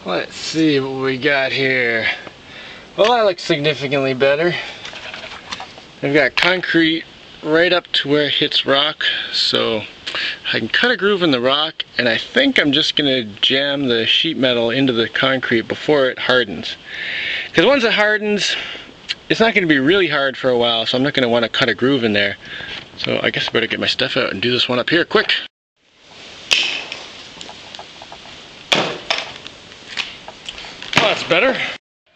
Let's see what we got here. Well, that looks significantly better. I've got concrete right up to where it hits rock, so I can cut a groove in the rock, and I think I'm just gonna jam the sheet metal into the concrete before it hardens. Because once it hardens, it's not gonna be really hard for a while, so I'm not gonna want to cut a groove in there. So I guess I better get my stuff out and do this one up here quick. Oh, that's better.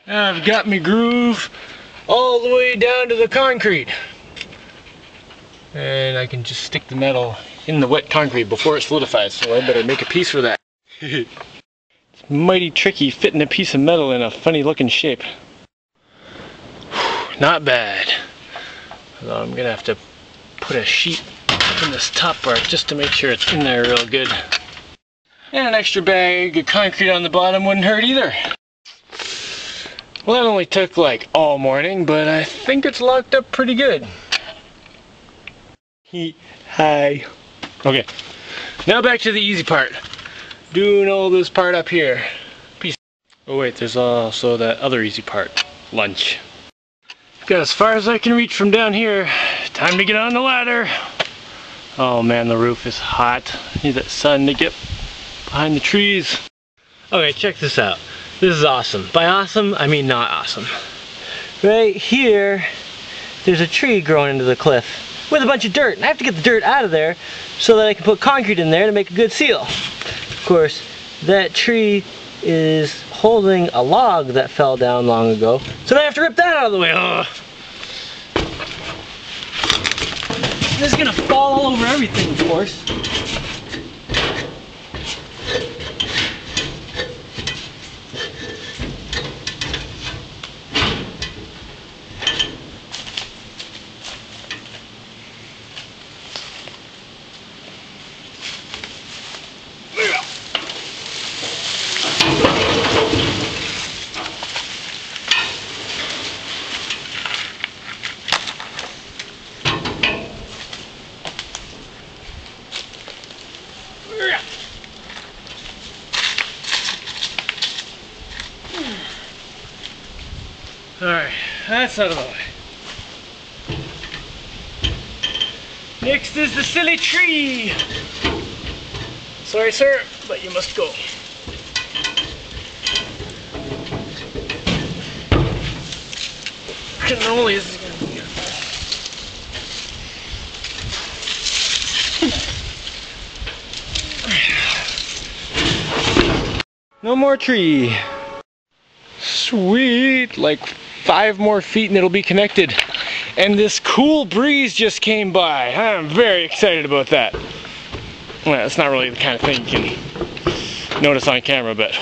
Now I've got my groove all the way down to the concrete. And I can just stick the metal in the wet concrete before it solidifies, so I better make a piece for that. It's mighty tricky fitting a piece of metal in a funny looking shape. Not bad. Although I'm gonna have to put a sheet in this top part just to make sure it's in there real good. And an extra bag of concrete on the bottom wouldn't hurt either. Well, that only took like all morning, but I think it's locked up pretty good. Hi. Okay, now back to the easy part. Doing all this part up here. Peace. Oh wait, there's also that other easy part. Lunch. Got as far as I can reach from down here. Time to get on the ladder. Oh man, the roof is hot. Need that sun to get behind the trees. Okay, check this out. This is awesome. By awesome, I mean not awesome. Right here, there's a tree growing into the cliff with a bunch of dirt. And I have to get the dirt out of there so that I can put concrete in there to make a good seal. Of course, that tree is holding a log that fell down long ago. So now I have to rip that out of the way. Ugh. This is gonna fall all over everything, of course. Alright, that's out of the way. Next is the silly tree. Sorry, sir, but you must go. Cannoli is gonna be good. No more tree. Sweet, like 5 more feet and it'll be connected. And this cool breeze just came by. I'm very excited about that. Well, it's not really the kind of thing you can notice on camera, but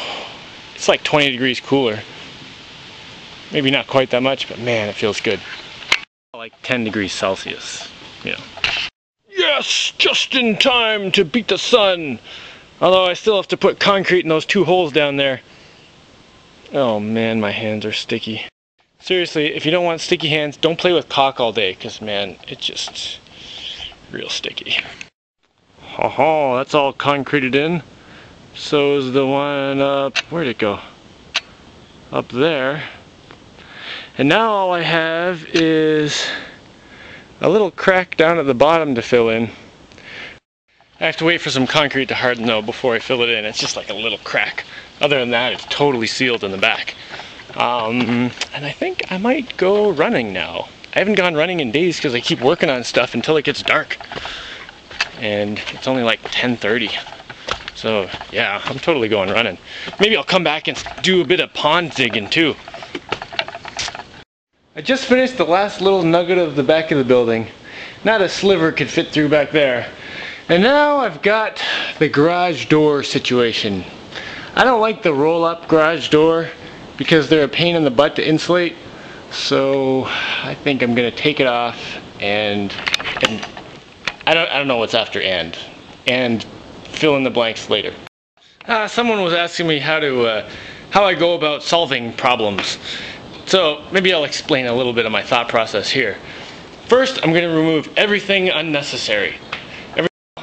it's like 20 degrees cooler. Maybe not quite that much, but man, it feels good. Like 10 degrees Celsius, you know. Yes, just in time to beat the sun. Although I still have to put concrete in those 2 holes down there. Oh man, my hands are sticky. Seriously, if you don't want sticky hands, don't play with caulk all day, because man, it's just real sticky. Oh, that's all concreted in. So is the one up, where'd it go? Up there. And now all I have is a little crack down at the bottom to fill in. I have to wait for some concrete to harden though before I fill it in. It's just like a little crack. Other than that, it's totally sealed in the back. And I think I might go running now. I haven't gone running in days because I keep working on stuff until it gets dark. And it's only like 10:30. So yeah, I'm totally going running. Maybe I'll come back and do a bit of pond digging too. I just finished the last little nugget of the back of the building. Not a sliver could fit through back there. And now I've got the garage door situation. I don't like the roll-up garage door because they're a pain in the butt to insulate. So I think I'm gonna take it off and I don't know what's after and fill in the blanks later. Someone was asking me how I go about solving problems. So maybe I'll explain a little bit of my thought process here. First, I'm gonna remove everything unnecessary.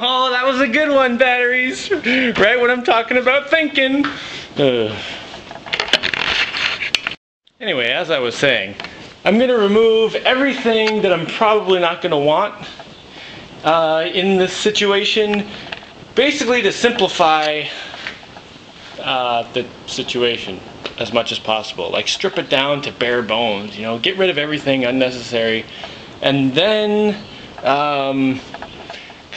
Oh, that was a good one, batteries. Right what I'm talking about thinking. Anyway, as I was saying, I'm going to remove everything that I'm probably not going to want in this situation, basically to simplify the situation as much as possible. Like strip it down to bare bones, you know, get rid of everything unnecessary, and then kind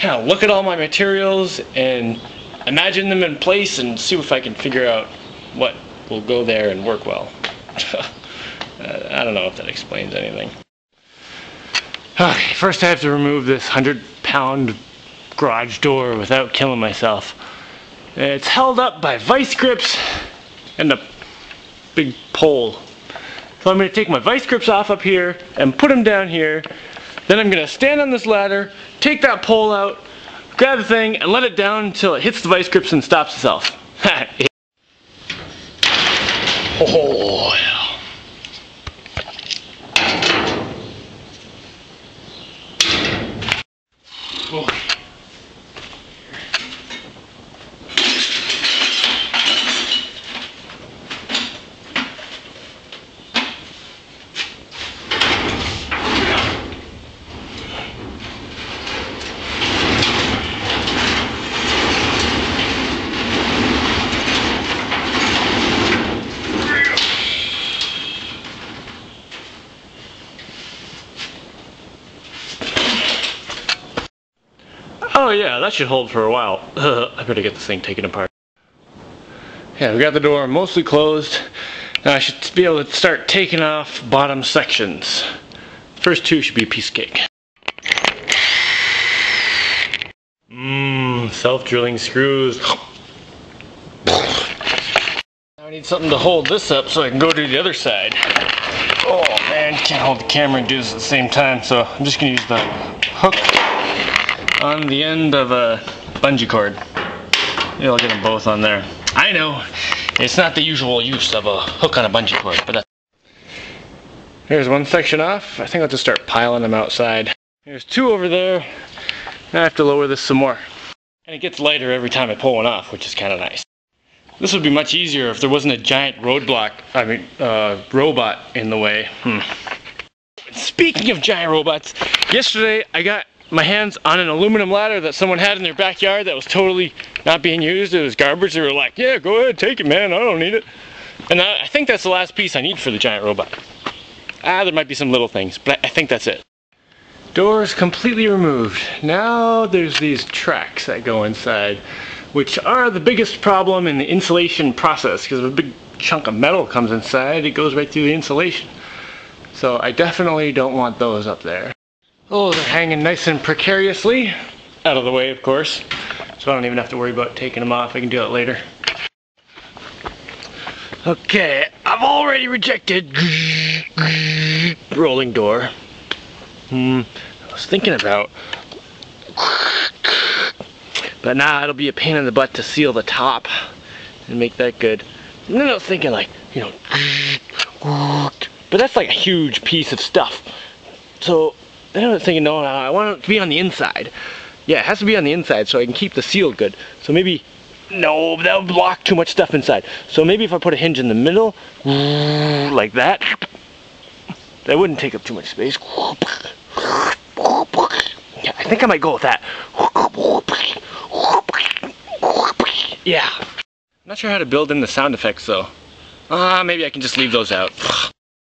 of look at all my materials and imagine them in place and see if I can figure out what will go there and work well. I don't know if that explains anything. Okay, first I have to remove this 100-pound garage door without killing myself. It's held up by vice grips and a big pole. So I'm going to take my vice grips off up here and put them down here. Then I'm going to stand on this ladder, take that pole out, grab the thing, and let it down until it hits the vice grips and stops itself. Oh, yeah. Oh. Oh yeah, that should hold for a while. I better get this thing taken apart. Yeah, we got the door mostly closed. Now I should be able to start taking off bottom sections. First two should be a piece of cake. Self-drilling screws. Now I need something to hold this up so I can go to the other side. Oh man, can't hold the camera and do this at the same time, so I'm just gonna use the hook on the end of a bungee cord. Maybe I'll get them both on there. I know, it's not the usual use of a hook on a bungee cord, but here's one section off. I think I'll just start piling them outside. There's two over there. Now I have to lower this some more. And it gets lighter every time I pull one off, which is kind of nice. This would be much easier if there wasn't a giant robot in the way. Speaking of giant robots, yesterday I got my hands on an aluminum ladder that someone had in their backyard that was totally not being used. It was garbage. They were like, yeah, go ahead, take it, man. I don't need it. And I think that's the last piece I need for the giant robot. There might be some little things, but I think that's it. Doors completely removed. Now there's these tracks that go inside, which are the biggest problem in the insulation process, because if a big chunk of metal comes inside, it goes right through the insulation. So I definitely don't want those up there. Oh, they're hanging nice and precariously. Out of the way, of course. So I don't even have to worry about taking them off. I can do that later. Okay, I've already rejected rolling door. I was thinking about, but now it'll be a pain in the butt to seal the top and make that good. And then I was thinking like, you know, but that's like a huge piece of stuff. So then I was thinking, no, I want it to be on the inside. Yeah, it has to be on the inside so I can keep the seal good. So maybe, no, that would block too much stuff inside. So maybe if I put a hinge in the middle, like that, that wouldn't take up too much space. Yeah, I think I might go with that. Yeah. I'm not sure how to build in the sound effects though. Maybe I can just leave those out.